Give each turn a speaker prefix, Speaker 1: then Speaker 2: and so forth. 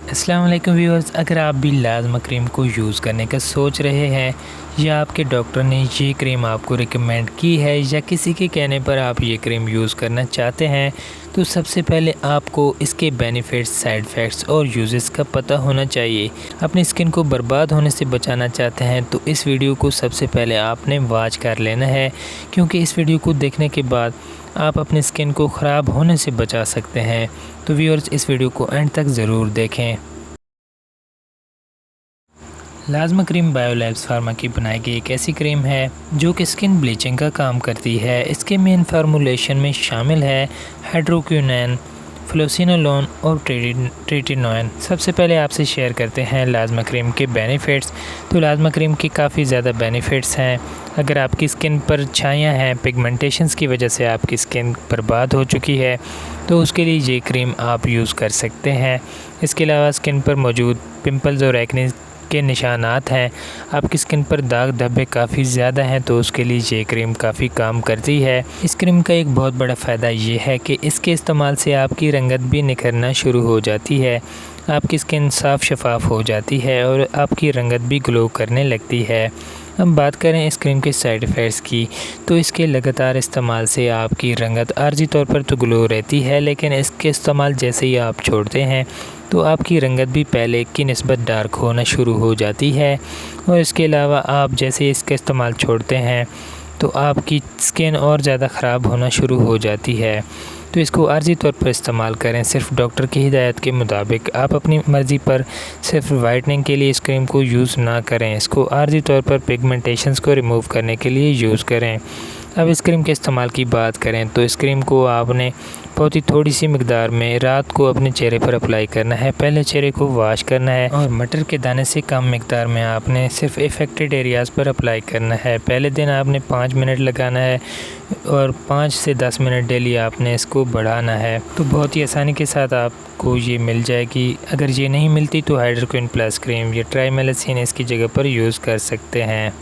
Speaker 1: अस्सलाम वालेकुम व्यूअर्स, अगर आप भी लाजमा क्रीम को यूज़ करने का सोच रहे हैं या आपके डॉक्टर ने ये क्रीम आपको रिकमेंड की है या किसी के कहने पर आप ये क्रीम यूज़ करना चाहते हैं, तो सबसे पहले आपको इसके बेनिफिट्स, साइड इफ़ेक्ट्स और यूजेस का पता होना चाहिए। अपनी स्किन को बर्बाद होने से बचाना चाहते हैं तो इस वीडियो को सबसे पहले आपने वॉच कर लेना है, क्योंकि इस वीडियो को देखने के बाद आप अपनी स्किन को ख़राब होने से बचा सकते हैं। तो व्यूअर्स, इस वीडियो को एंड तक ज़रूर देखें। लाजमा क्रीम बायोलैब्स फार्मा की बनाई गई एक ऐसी क्रीम है जो कि स्किन ब्लीचिंग का काम करती है। इसके मेन फार्मूलेशन में शामिल है हाइड्रोक्विनोन, फ्लोसिनोलोन और ट्रेटिनोन। सबसे पहले आपसे शेयर करते हैं लाजमा क्रीम के बेनिफिट्स। तो लाजमा क्रीम के काफ़ी ज़्यादा बेनिफिट्स हैं। अगर आपकी स्किन पर छाइयाँ हैं, पिगमेंटेशंस की वजह से आपकी स्किन बर्बाद हो चुकी है, तो उसके लिए ये क्रीम आप यूज़ कर सकते हैं। इसके अलावा स्किन पर मौजूद पिंपल्स और एक्ने के निशानात हैं, आपकी स्किन पर दाग धब्बे काफ़ी ज़्यादा हैं, तो उसके लिए ये क्रीम काफ़ी काम करती है। इस क्रीम का एक बहुत बड़ा फ़ायदा ये है कि इसके इस्तेमाल से आपकी रंगत भी निखरना शुरू हो जाती है, आपकी स्किन साफ़ शफाफ हो जाती है और आपकी रंगत भी ग्लो करने लगती है। अब बात करें इस क्रीम के साइड इफ़ेक्ट्स की, तो इसके लगातार इस्तेमाल से आपकी रंगत आर्जी तौर पर तो ग्लो रहती है, लेकिन इसके इस्तेमाल जैसे ही आप छोड़ते हैं तो आपकी रंगत भी पहले की निस्बत डार्क होना शुरू हो जाती है। और इसके अलावा आप जैसे इसका इस्तेमाल छोड़ते हैं तो आपकी स्किन और ज़्यादा ख़राब होना शुरू हो जाती है। तो इसको आर्जी तौर पर इस्तेमाल करें, सिर्फ डॉक्टर की हिदायत के मुताबिक। आप अपनी मर्ज़ी पर सिर्फ वाइटनिंग के लिए इस क्रीम को यूज़ ना करें, इसको आर्जी तौर पर पिगमेंटेशंस को रिमूव करने के लिए यूज़ करें। अब इस क्रीम के इस्तेमाल की बात करें तो इस क्रीम को आपने बहुत ही थोड़ी सी मकदार में रात को अपने चेहरे पर अप्लाई करना है। पहले चेहरे को वॉश करना है और मटर के दाने से कम मकदार में आपने सिर्फ इफ़ेक्टेड एरियाज़ पर अप्लाई करना है। पहले दिन आपने 5 मिनट लगाना है और 5 से 10 मिनट डेली आपने इसको बढ़ाना है। तो बहुत ही आसानी के साथ आपको ये मिल जाएगी। अगर ये नहीं मिलती तो हाइड्रोक्विन प्लस क्रीम या ट्राइमेलासिन इसकी जगह पर यूज़ कर सकते हैं।